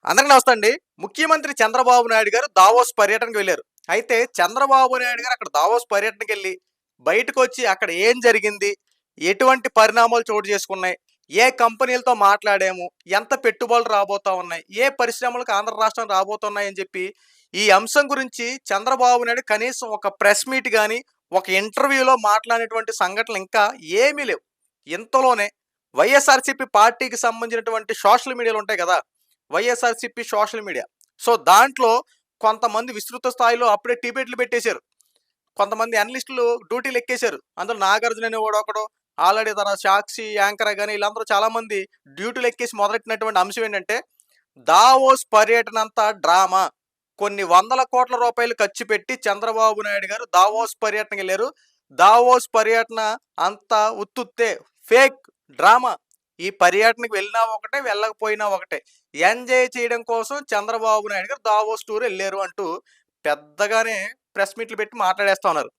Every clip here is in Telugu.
అందరికి నమస్తే అండి. ముఖ్యమంత్రి చంద్రబాబు నాయుడు గారు దావోస్ పర్యటనకు వెళ్లారు. అయితే చంద్రబాబు నాయుడు గారు అక్కడ దావోస్ పర్యటనకెళ్ళి బయటకొచ్చి అక్కడ ఏం జరిగింది? ఎటువంటి పరిణామాలు చోటు చేసుకున్నాయి? ఏ కంపెనీలతో మాట్లాడాము? ఎంత పెట్టుబడులు రాబోతా ఉన్నాయి? ఏ పరిశ్రమలకు ఆంధ్ర రాష్ట్రం రాబోతున్నాయని చెప్పి ఈ అంశం గురించి చంద్రబాబు నాయుడు కనీసం ఒక ప్రెస్ మీట్ గాని, ఒక ఇంటర్వ్యూలో మాట్లాడినటువంటి సంఘటనలు ఇంకా ఏమీ లేవు. ఇంతలోనే వైఎస్ఆర్‌సీపీ పార్టీకి సంబంధించినటువంటి సోషల్ మీడియాలు ఉంటాయి కదా! YSRCP social media. సో, దాంట్లో కొంతమంది విస్తృత స్థాయిలో అప్పుడే డిబేట్లు పెట్టేశారు. కొంతమంది అనలిస్టులు డ్యూటీలు ఎక్కేశారు. అందులో నాగార్జున అనేవాడు ఒకడు, ఆల్రెడీ తన సాక్షి యాంకర్ గాని వీళ్ళందరూ చాలామంది డ్యూటీలు ఎక్కేసి మొదలెట్టినటువంటి అంశం ఏంటంటే, దావోస్ పర్యటన అంతా డ్రామా. కొన్ని వందల కోట్ల రూపాయలు ఖర్చు పెట్టి చంద్రబాబు నాయుడు గారు దావోస్ పర్యటనకెళ్లారు. దావోస్ పర్యటన అంతా ఉత్తుత్తే, ఫేక్, డ్రామా. ఈ పర్యటనకి వెళ్ళినా ఒకటే, వెళ్ళకపోయినా ఒకటే. ఎంజాయ్ చేయడం కోసం చంద్రబాబు నాయుడు గారు దావోస్ టూర్ ఎళ్లారు అంటూ పెద్దగానే ప్రెస్ మీట్లు పెట్టి మాట్లాడేస్తా ఉన్నారు.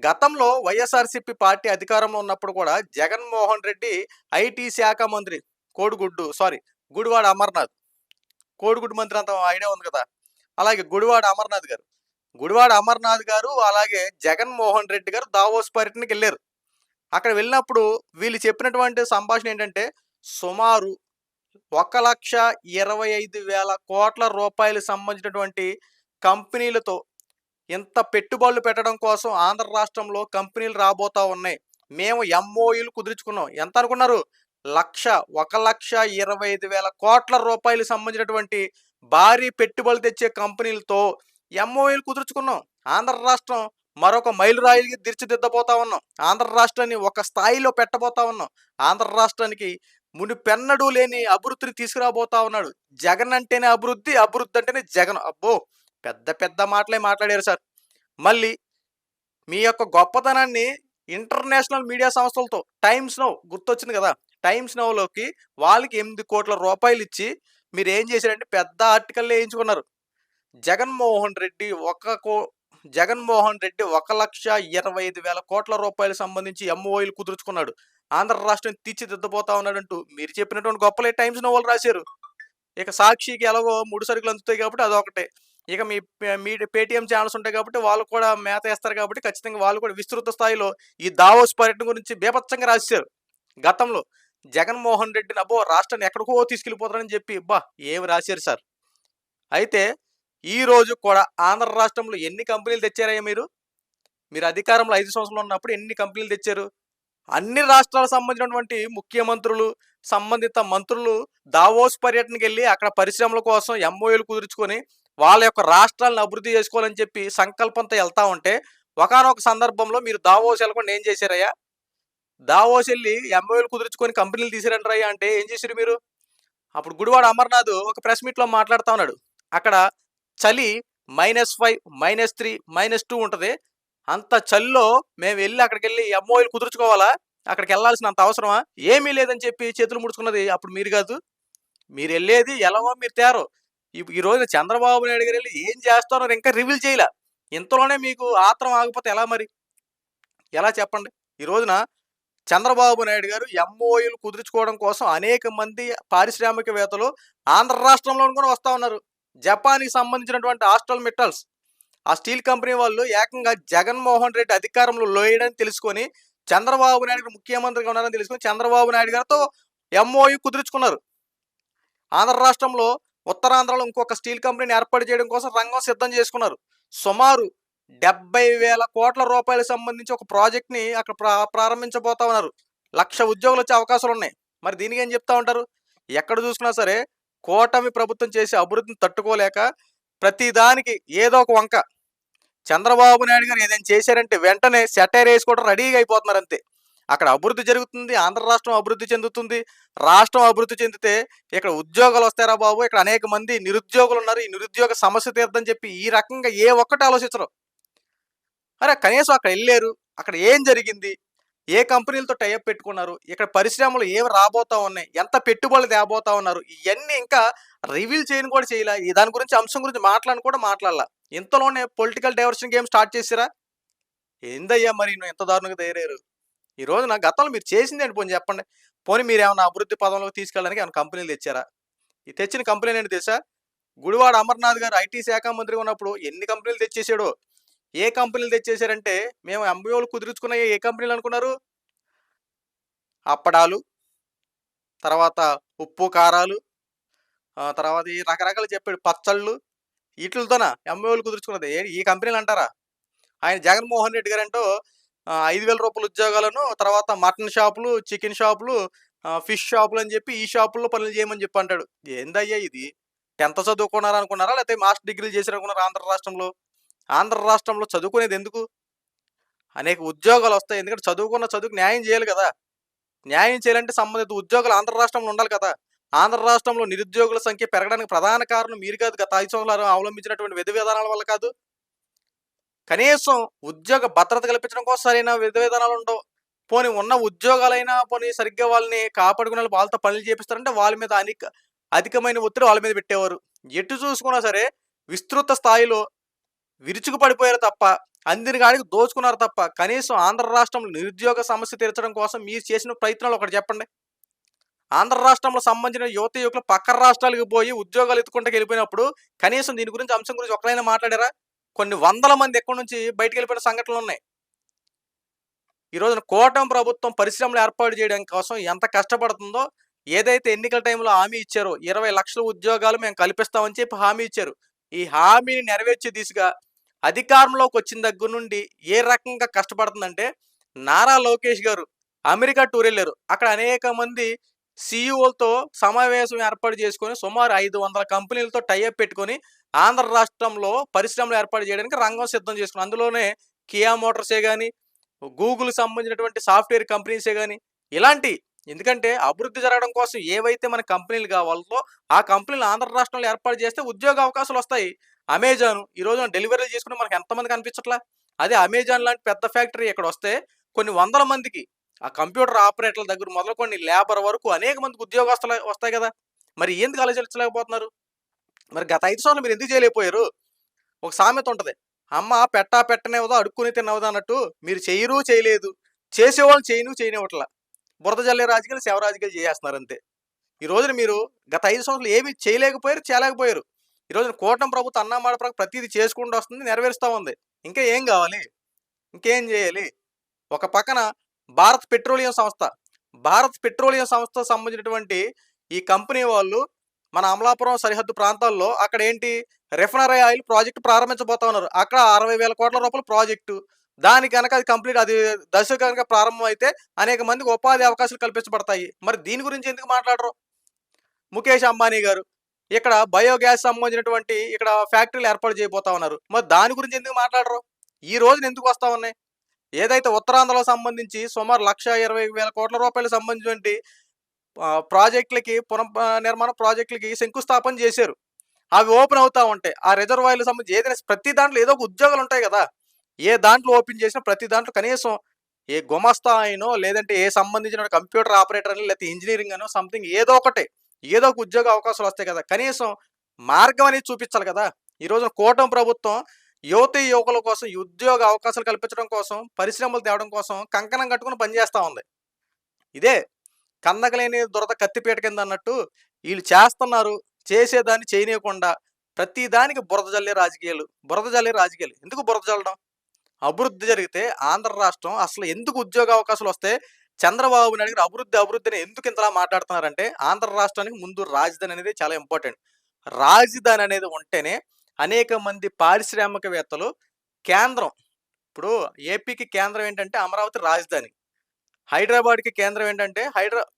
గతంలో వైఎస్ఆర్‌సీపీ పార్టీ అధికారంలో ఉన్నప్పుడు కూడా జగన్మోహన్ రెడ్డి ఐటీ శాఖ మంత్రి గుడివాడ అమర్నాథ్. కోడిగుడ్డు మంత్రి అంత ఐడియా ఉంది కదా! అలాగే గుడివాడ అమర్నాథ్ గారు. గుడివాడ అమర్నాథ్ గారు అలాగే జగన్మోహన్ రెడ్డి గారు దావోస్ పర్యటనకెళ్లారు. అక్కడ వెళ్ళినప్పుడు వీళ్ళు చెప్పినటువంటి సంభాషణ ఏంటంటే, సుమారు 1,25,000,00,00,000 సంబంధించినటువంటి కంపెనీలతో ఇంత పెట్టుబడులు పెట్టడం కోసం ఆంధ్ర రాష్ట్రంలో కంపెనీలు రాబోతా ఉన్నాయి. మేము ఎంఓయూలు కుదుర్చుకున్నాం. ఎంత అనుకున్నారు? 1,25,000,00,000 సంబంధించినటువంటి భారీ పెట్టుబడులు తెచ్చే కంపెనీలతో ఎంఓయూలు కుదుర్చుకున్నాం. ఆంధ్ర రాష్ట్రం మరొక మైలురాయికి తీర్చిదిద్దబోతా ఉన్నాం. ఆంధ్ర రాష్ట్రాన్ని ఒక స్థాయిలో పెట్టబోతా ఉన్నాం. ఆంధ్ర రాష్ట్రానికి మునుపెన్నడూ లేని అభివృద్ధిని తీసుకురాబోతా ఉన్నాడు. జగన్ అంటేనే అభివృద్ధి, అభివృద్ధి అంటేనే జగన్. అబ్బో! పెద్ద పెద్ద మాటలే మాట్లాడారు సార్. మళ్ళీ మీ యొక్క గొప్పతనాన్ని ఇంటర్నేషనల్ మీడియా సంస్థలతో టైమ్స్ నౌ గుర్తొచ్చింది కదా! టైమ్స్ నౌలోకి వాళ్ళకి 8,00,00,000 ఇచ్చి మీరేం చేశారంటే పెద్ద ఆర్టికల్లే ఏయించుకున్నారు. జగన్మోహన్ రెడ్డి జగన్మోహన్ రెడ్డి 1,25,000,00,000 సంబంధించి ఎంఓయూలు కుదుర్చుకున్నాడు. ఆంధ్ర రాష్ట్రం తీర్చిదిద్దబోతా ఉన్నాడంటూ మీరు చెప్పినటువంటి గొప్పలే టైమ్స్ నౌ వాళ్ళు రాశారు. ఇక సాక్షికి ఎలాగో ముడి సరుకులు అందుతాయి కాబట్టి అదొకటే. ఇక మీ పేటీఎం ఛానెల్స్ ఉంటాయి కాబట్టి వాళ్ళు కూడా మేతేస్తారు కాబట్టి ఖచ్చితంగా వాళ్ళు కూడా విస్తృత స్థాయిలో ఈ దావోస్ పర్యటన గురించి బీభత్సంగా రాసేశారు. గతంలో జగన్మోహన్ రెడ్డిని అబ్బో! రాష్ట్రాన్ని ఎక్కడికో తీసుకెళ్ళిపోతారని చెప్పి ఏమి రాశారు సార్. అయితే ఈ రోజు కూడా ఆంధ్ర రాష్ట్రంలో ఎన్ని కంపెనీలు తెచ్చారయ్యా మీరు? మీరు అధికారంలో 5 సంవత్సరాలు ఉన్నప్పుడు ఎన్ని కంపెనీలు తెచ్చారు? అన్ని రాష్ట్రాలకు సంబంధించినటువంటి ముఖ్యమంత్రులు, సంబంధిత మంత్రులు దావోస్ పర్యటనకెళ్ళి అక్కడ పరిశ్రమల కోసం ఎంఓయూలు కుదుర్చుకొని వాళ్ళ యొక్క రాష్ట్రాలను అభివృద్ధి చేసుకోవాలని చెప్పి సంకల్పంతో వెళ్తా ఉంటే ఒకానొక సందర్భంలో మీరు దావోస్ వెళ్ళకుండా ఏం చేశారయ్యా? దావోస్ వెళ్ళి ఎంఓయూలు కుదుర్చుకొని కంపెనీలు తీసారంటారయ్యా అంటే ఏం చేశారు మీరు? అప్పుడు గుడివాడ అమర్నాథ్ ఒక ప్రెస్ మీట్‌లో మాట్లాడుతా ఉన్నాడు. అక్కడ చలి -5, -3, -2 ఉంటది. అంత చలిలో మేమెళ్లి అక్కడికెళ్లి ఎంఓయూలు కుదుర్చుకోవాలా? అక్కడికెళ్ళాల్సినంత అవసరమా? ఏమీ లేదని చెప్పి చేతులు ముడుచుకున్నది అప్పుడు మీరు గాదు. మీరెళ్ళేది ఎలాగో మీరు తేరు. ఈ రోజున చంద్రబాబు నాయుడు గారెళ్లి ఏం చేస్తున్నారో ఇంకా రివీల్ చేయలా. ఇంతలోనే మీకు ఆత్రం ఆగిపోతే ఎలా మరి? ఎలా చెప్పండి? ఈ రోజున చంద్రబాబు నాయుడు గారు ఎంఓయూలు కుదుర్చుకోవడం కోసం అనేక మంది పారిశ్రామికవేత్తలు ఆంధ్ర రాష్ట్రంలోను కూడా వస్తా ఉన్నారు. జపాన్‌కి సంబంధించినటువంటి ఆస్ట్రల్ మెటల్స్ ఆ స్టీల్ కంపెనీ వాళ్ళు ఏకంగా జగన్మోహన్ రెడ్డి అధికారంలో లేడని తెలుసుకొని చంద్రబాబు నాయుడు గారు ముఖ్యమంత్రిగా ఉన్నారని తెలుసుకొని చంద్రబాబు నాయుడు గారితో ఎంఓయూ కుదుర్చుకున్నారు. ఆంధ్ర రాష్ట్రంలో ఉత్తరాంధ్రలో ఇంకొక స్టీల్ కంపెనీని ఏర్పాటు చేయడం కోసం రంగం సిద్ధం చేసుకున్నారు. సుమారు 70,000,00,000 సంబంధించి ఒక ప్రాజెక్ట్‌ని అక్కడ ప్రారంభించబోతా ఉన్నారు. 1,00,000 ఉద్యోగులు వచ్చే అవకాశాలున్నాయి. మరి దీనికేం చెప్తా ఉంటారు? ఎక్కడ చూసినా సరే కూటమి ప్రభుత్వం చేసే అభివృద్ధిని తట్టుకోలేక ప్రతి దానికి ఏదో ఒక వంక. చంద్రబాబు నాయుడు గారు ఏదైనా చేశారంటే వెంటనే సెటైర్ ఏసుకోవడం రెడీగా అయిపోతున్నారు అంతే. అక్కడ అభివృద్ధి జరుగుతుంది. ఆంధ్ర రాష్ట్రం అభివృద్ధి చెందుతుంది. రాష్ట్రం అభివృద్ధి చెందితే ఇక్కడ ఉద్యోగాలు వస్తాయిరా బాబు! ఇక్కడ అనేక మంది నిరుద్యోగులున్నారు. ఈ నిరుద్యోగ సమస్య తీర్దని చెప్పి ఈ రకంగా ఏ ఒక్కటి ఆలోచించరు. అరే కనీసం అక్కడెళ్లారు. అక్కడ ఏం జరిగింది? ఏ కంపెనీలతో టై అప్ పెట్టుకున్నారు? ఇక్కడ పరిశ్రమలు ఏమి రాబోతా ఉన్నాయి? ఎంత పెట్టుబడులు తేబోతా ఉన్నారు? ఇయన్నీ ఇంకా రివీల్ చేయను కూడా చేయలా. దాని గురించి అంశం గురించి మాట్లాడను కూడా మాట్లాడలా. ఇంతలోనే పొలిటికల్ డైవర్షన్ గేమ్ స్టార్ట్ చేసిరా? ఏందయ్యా మరి నువ్వు ఇంత దారుణంగా తయారయ్యారు? ఈ రోజున గతంలో మీరు చేసిందేంటి పోనీ చెప్పండి? పోనీ మీరేమన్నా అభివృద్ధి పదంలోకి తీసుకెళ్ళడానికి ఏమైనా కంపెనీలు తెచ్చారా? ఈ తెచ్చిన కంపెనీలు ఏంటి తెలుసా? గుడివాడ అమర్నాథ్ గారు ఐటీ శాఖ మంత్రిగా ఉన్నప్పుడు ఎన్ని కంపెనీలు తెచ్చేసాడో. ఏ కంపెనీలు తెచ్చేసారంటే, మేము ఎంబీఓలు కుదుర్చుకున్న ఏ కంపెనీలు అనుకున్నారు? అప్పడాలు, తర్వాత ఉప్పు, కారాలు, తర్వాత ఈ రకరకాలు చెప్పాడు పచ్చళ్ళు. ఈటిలతోనా ఎంబీఓలు కుదుర్చుకున్నది? ఈ కంపెనీలు అంటారా? ఆయన జగన్మోహన్ రెడ్డి గారంటూ రూ. 5,000 ఉద్యోగాలను, తర్వాత మటన్ షాపులు, చికెన్ షాపులు, ఫిష్ షాపులు అని చెప్పి ఈ షాపుల్లో పనులు చేయమని చెప్పి అంటాడు. ఏందయ్యా ఇది? 10థ్ చదువుకున్నారనుకున్నారా? లేకపోతే మాస్టర్ డిగ్రీలు చేశారనుకున్నారా ఆంధ్ర రాష్ట్రంలో? ఆంధ్ర రాష్ట్రంలో చదువుకునేది ఎందుకు? అనేక ఉద్యోగాలు వస్తాయి. ఎందుకంటే చదువుకున్న చదువుకు న్యాయం చేయాలి కదా! న్యాయం చేయాలంటే సంబంధిత ఉద్యోగాలు ఆంధ్ర రాష్ట్రంలో ఉండాలి కదా! ఆంధ్ర రాష్ట్రంలో నిరుద్యోగుల సంఖ్య పెరగడానికి ప్రధాన కారణం మీరు కాదు, గత 5 సంవత్సరాలు అవలంబించినటువంటి విధి విధానాల వల్ల కాదు. కనీసం ఉద్యోగ భద్రత కల్పించడం కోసం సరైన విధి విధానాలు ఉండవు. పోనీ ఉన్న ఉద్యోగాలైనా పోనీ సరిగ్గా వాళ్ళని కాపాడుకునే వాళ్ళతో పనులు చేపిస్తారంటే వాళ్ళ మీద అధికమైన ఒత్తిడి వాళ్ళ మీద పెట్టేవారు. ఎటు చూసుకున్నా సరే విస్తృత స్థాయిలో విరుచుకు పడిపోయారు తప్ప, అందిన కాడికి దోచుకున్నారు తప్ప, కనీసం ఆంధ్ర రాష్ట్రంలో నిరుద్యోగ సమస్య తీర్చడం కోసం మీరు చేసిన ప్రయత్నాలు ఒకటి చెప్పండి. ఆంధ్ర రాష్ట్రంలో సంబంధించిన యువకులు పక్క రాష్ట్రాలకు పోయి ఉద్యోగాలు ఎత్తుకుంటూ వెళ్ళిపోయినప్పుడు కనీసం దీని గురించి అంశం గురించి ఒకరైనా మాట్లాడారా? కొన్ని వందల మంది ఎక్కడి నుంచి బయటకు వెళ్ళిపోయిన సంఘటనలు ఉన్నాయి. ఈ రోజున కూటమి ప్రభుత్వం పరిశ్రమలు ఏర్పాటు చేయడం కోసం ఎంత కష్టపడుతుందో, ఏదైతే ఎన్నికల టైంలో హామీ ఇచ్చారో 20 లక్షల ఉద్యోగాలు మేము కల్పిస్తామని చెప్పి హామీ ఇచ్చారు. ఈ హామీని నెరవేర్చే దిశగా అధికారంలోకి వచ్చిన దగ్గర నుండి ఏ రకంగా కష్టపడుతుందంటే, నారా లోకేష్ గారు అమెరికా టూర్ వెళ్ళారు. అక్కడ అనేక మంది సీఈఓలతో సమావేశం ఏర్పాటు చేసుకొని సుమారు 500 కంపెనీలతో టైఅప్ పెట్టుకొని ఆంధ్ర రాష్ట్రంలో పరిశ్రమలు ఏర్పాటు చేయడానికి రంగం సిద్ధం చేసుకున్నారు. అందులోనే కియా మోటార్సే కానీ, గూగుల్ సంబంధించినటువంటి సాఫ్ట్వేర్ కంపెనీసే కానీ ఇలాంటి, ఎందుకంటే అభివృద్ధి జరగడం కోసం ఏవైతే మన కంపెనీలు కావాలో ఆ కంపెనీలు ఆంధ్ర రాష్ట్రంలో ఏర్పాటు చేస్తే ఉద్యోగ అవకాశాలు వస్తాయి. అమెజాన్ ఈ రోజు డెలివరీలు చేసుకుంటే మనకు ఎంతమంది కనిపించట్లా? అదే అమెజాన్ లాంటి పెద్ద ఫ్యాక్టరీ ఇక్కడ వస్తే కొన్ని వందల మందికి, ఆ కంప్యూటర్ ఆపరేటర్ల దగ్గర మొదలుకొని లేబర్ వరకు అనేక మందికి ఉద్యోగస్తులు వస్తాయి కదా! మరి ఎందుకు ఆలోచించలేకపోతున్నారు? మరి గత 5 సంవత్సరాలు మీరు ఎందుకు చేయలేకపోయారు? ఒక సామెత ఉంటది. అమ్మ పెట్టా పెట్టనివ్వదు, అడుక్కుని తినవదు అన్నట్టు మీరు చెయ్యరు, చేయలేదు. చేసేవాళ్ళు చేయనివ్వట్లా. బురద జల్లే రాజకీయాలు, శవ రాజకీయాలు చేసేస్తున్నారు అంతే. ఈ రోజున మీరు గత 5 సంవత్సరాలు ఏమి చేయలేకపోయారు, చేయలేకపోయారు. ఈ రోజున కూటమి ప్రభుత్వం అన్నమాట ప్రకారం ప్రతీది చేసుకుంటూ వస్తుంది, నెరవేరుస్తా ఉంది. ఇంకా ఏం కావాలి? ఇంకేం చేయాలి? ఒక పక్కన భారత్ పెట్రోలియం సంస్థ, భారత్ పెట్రోలియం సంస్థకు సంబంధించినటువంటి ఈ కంపెనీ వాళ్ళు మన అమలాపురం సరిహద్దు ప్రాంతాల్లో అక్కడ ఏంటి రిఫైనరీ ఆయిల్ ప్రాజెక్టు ప్రారంభించబోతా ఉన్నారు. అక్కడ 60,000 కోట్ల రూపాయల ప్రాజెక్టు. దానికి కనుక అది కంప్లీట్, అది దశ కనుక ప్రారంభం అయితే అనేక మందికి ఉపాధి అవకాశాలు కల్పించబడతాయి. మరి దీని గురించి ఎందుకు మాట్లాడరు? ముఖేష్ అంబానీ గారు ఇక్కడ బయోగ్యాస్ సంబంధించినటువంటి ఇక్కడ ఫ్యాక్టరీలు ఏర్పాటు చేయబోతా ఉన్నారు. మరి దాని గురించి ఎందుకు మాట్లాడరు? ఈ రోజున ఎందుకు వస్తా ఉన్నాయి? ఏదైతే ఉత్తరాంధ్రలో సంబంధించి సుమారు 1,20,000 కోట్ల రూపాయలకు సంబంధించినటువంటి ప్రాజెక్టులకి నిర్మాణ ప్రాజెక్టులకి శంకుస్థాపన చేశారు. అవి ఓపెన్ అవుతా ఉంటాయి. ఆ రిజర్వాయర్లకు సంబంధించి ఏదైనా ప్రతి దాంట్లో ఏదో ఒక ఉద్యోగాలు ఉంటాయి కదా! ఏ దాంట్లో ఓపెన్ చేసినా ప్రతి దాంట్లో కనీసం ఏ గుమస్తా అయినో, లేదంటే ఏ సంబంధించిన కంప్యూటర్ ఆపరేటర్ అని, లేకపోతే ఇంజినీరింగ్ అనో సంథింగ్ ఏదో ఒకటి, ఏదో ఒక ఉద్యోగ అవకాశాలు వస్తాయి కదా! కనీసం మార్గం అనేది చూపించాలి కదా! ఈ రోజున కూటమి ప్రభుత్వం యువకుల కోసం ఉద్యోగ అవకాశాలు కల్పించడం కోసం, పరిశ్రమలు తేవడం కోసం కంకణం కట్టుకుని పనిచేస్తా ఉంది. ఇదే కందకలేని దురద కత్తిపీట కింద అన్నట్టు వీళ్ళు చేస్తున్నారు. చేసేదాన్ని చేయనీయకుండా ప్రతి దానికి బురద జల్లే రాజకీయాలు, బురద జల్లే రాజకీయాలు. ఎందుకు బురద జల్లడం? అభివృద్ధి జరిగితే ఆంధ్ర రాష్ట్రం అసలు ఎందుకు ఉద్యోగ అవకాశాలు వస్తాయి? చంద్రబాబు నాయుడు గారు అభివృద్ధిని ఎందుకు ఇంతలా మాట్లాడుతున్నారంటే, ఆంధ్ర రాష్ట్రానికి ముందు రాజధాని అనేది చాలా ఇంపార్టెంట్. రాజధాని అనేది ఉంటేనే అనేక మంది పారిశ్రామికవేత్తలు, కేంద్రం, ఇప్పుడు ఏపీకి కేంద్రం ఏంటంటే అమరావతి రాజధాని. హైదరాబాద్‌కి కేంద్రం ఏంటంటే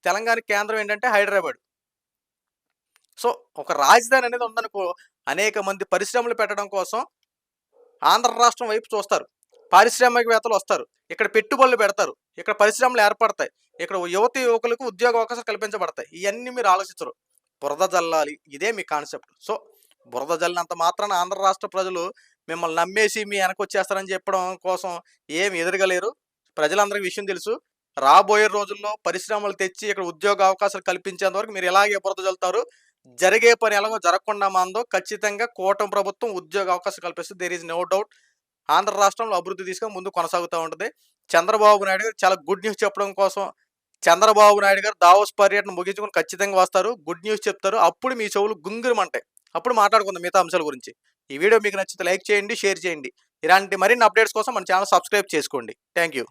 తెలంగాణకి కేంద్రం ఏంటంటే హైదరాబాద్. సో, ఒక రాజధాని అనేది ఉందనుకో, అనేక మంది పరిశ్రమలు పెట్టడం కోసం ఆంధ్ర రాష్ట్రం వైపు చూస్తారు. పారిశ్రామికవేత్తలు వస్తారు. ఇక్కడ పెట్టుబడులు పెడతారు. ఇక్కడ పరిశ్రమలు ఏర్పడతాయి. ఇక్కడ యువకులకు ఉద్యోగ అవకాశాలు కల్పించబడతాయి. ఇయన్నీ మీరు ఆలోచించరు. బురద జల్లాలి. ఇదే మీ కాన్సెప్ట్. సో, బురద జల్లినంత మాత్రాన ఆంధ్ర రాష్ట్ర ప్రజలు మిమ్మల్ని నమ్మేసి మీ వెనకొచ్చేస్తారని చెప్పడం కోసం ఏమి ఎదురగలేరు. ప్రజలందరికీ విషయం తెలుసు. రాబోయే రోజుల్లో పరిశ్రమలు తెచ్చి ఇక్కడ ఉద్యోగ అవకాశాలు కల్పించేంత వరకు మీరు ఇలాగే బురద జల్లుతారు. జరిగే పని ఎలాగో జరగకుండా మాందో ఖచ్చితంగా కూటమి ప్రభుత్వం ఉద్యోగ అవకాశాలు కల్పిస్తుంది. There is no doubt. Andhra రాష్ట్రంలో అభివృద్ధి దిశగా ముందు కొనసాగుతూ ఉంటుంది. చంద్రబాబు నాయుడు గారు చాలా గుడ్ న్యూస్ చెప్పడం కోసం చంద్రబాబు నాయుడు గారు దావోస్ పర్యటన ముగించుకొని ఖచ్చితంగా వస్తారు. గుడ్ న్యూస్ చెప్తారు. అప్పుడు మీ చెవులు గుంగురుమంటాయి. అప్పుడు మాట్లాడుకుందాం మిగతా అంశాల గురించి. ఈ వీడియో మీకు నచ్చితే లైక్ చేయండి, షేర్ చేయండి. ఇలాంటి మరిన్ని అప్డేట్స్ కోసం మన ఛానల్ సబ్స్క్రైబ్ చేసుకోండి. Thank you.